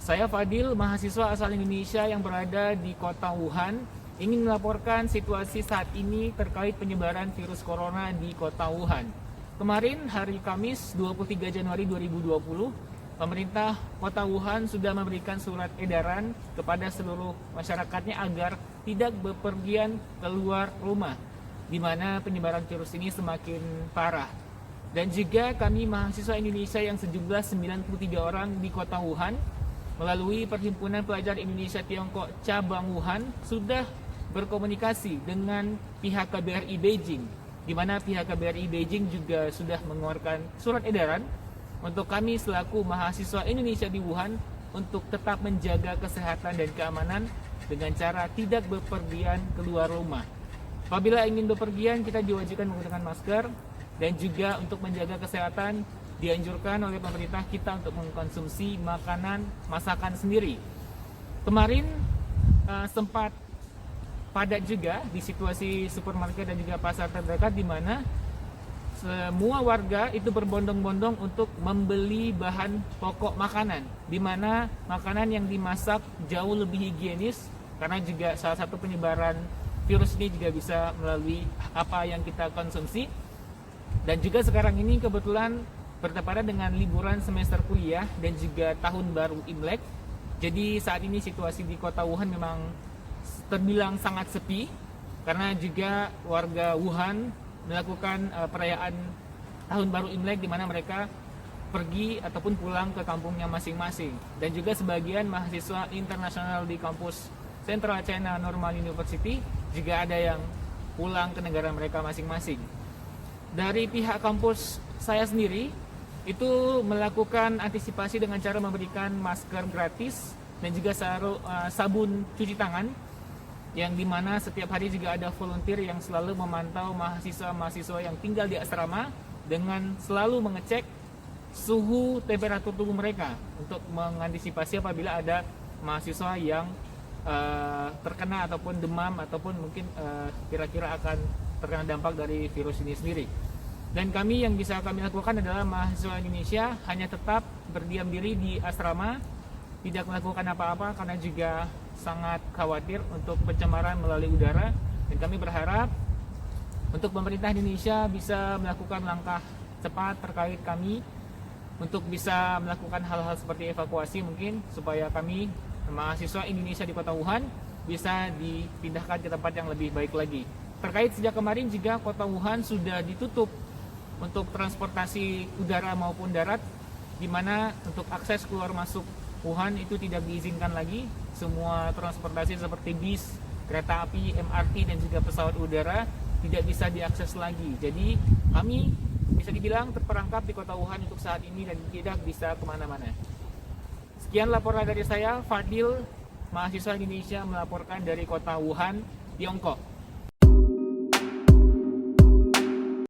Saya Fadil, mahasiswa asal Indonesia yang berada di kota Wuhan, ingin melaporkan situasi saat ini terkait penyebaran virus corona di kota Wuhan. Kemarin hari Kamis 23 Januari 2020, pemerintah kota Wuhan sudah memberikan surat edaran kepada seluruh masyarakatnya agar tidak bepergian keluar rumah, di mana penyebaran virus ini semakin parah. Dan juga kami mahasiswa Indonesia yang sejumlah 93 orang di kota Wuhan melalui Perhimpunan Pelajar Indonesia Tiongkok Cabang Wuhan sudah berkomunikasi dengan pihak KBRI Beijing, di mana pihak KBRI Beijing juga sudah mengeluarkan surat edaran untuk kami selaku mahasiswa Indonesia di Wuhan untuk tetap menjaga kesehatan dan keamanan dengan cara tidak bepergian keluar rumah. Apabila ingin bepergian, kita diwajibkan menggunakan masker, dan juga untuk menjaga kesehatan dianjurkan oleh pemerintah kita untuk mengkonsumsi makanan masakan sendiri. Kemarin sempat padat juga di situasi supermarket dan juga pasar terdekat, di mana semua warga itu berbondong-bondong untuk membeli bahan pokok makanan, di mana makanan yang dimasak jauh lebih higienis, karena juga salah satu penyebaran virus ini juga bisa melalui apa yang kita konsumsi. Dan juga sekarang ini kebetulan bertepatan dengan liburan semester kuliah dan juga tahun baru Imlek. Jadi saat ini situasi di kota Wuhan memang terbilang sangat sepi, karena juga warga Wuhan melakukan perayaan tahun baru Imlek, di mana mereka pergi ataupun pulang ke kampungnya masing-masing. Dan juga sebagian mahasiswa internasional di kampus Central China Normal University juga ada yang pulang ke negara mereka masing-masing. Dari pihak kampus saya sendiri itu melakukan antisipasi dengan cara memberikan masker gratis dan juga sabun cuci tangan, yang dimana setiap hari juga ada volunteer yang selalu memantau mahasiswa-mahasiswa yang tinggal di asrama dengan selalu mengecek suhu temperatur tubuh mereka untuk mengantisipasi apabila ada mahasiswa yang terkena ataupun demam ataupun mungkin kira-kira akan terkena dampak dari virus ini sendiri. Dan kami yang bisa kami lakukan adalah mahasiswa Indonesia hanya tetap berdiam diri di asrama, tidak melakukan apa-apa karena juga sangat khawatir untuk pencemaran melalui udara. Dan kami berharap untuk pemerintah Indonesia bisa melakukan langkah cepat terkait kami untuk bisa melakukan hal-hal seperti evakuasi mungkin, supaya kami mahasiswa Indonesia di kota Wuhan bisa dipindahkan ke tempat yang lebih baik lagi. Terkait sejak kemarin juga kota Wuhan sudah ditutup untuk transportasi udara maupun darat, di mana untuk akses keluar masuk Wuhan itu tidak diizinkan lagi. Semua transportasi seperti bis, kereta api, MRT dan juga pesawat udara tidak bisa diakses lagi. Jadi kami bisa dibilang terperangkap di kota Wuhan untuk saat ini dan tidak bisa kemana-mana. Sekian laporan dari saya, Fadil, mahasiswa Indonesia melaporkan dari kota Wuhan, Tiongkok.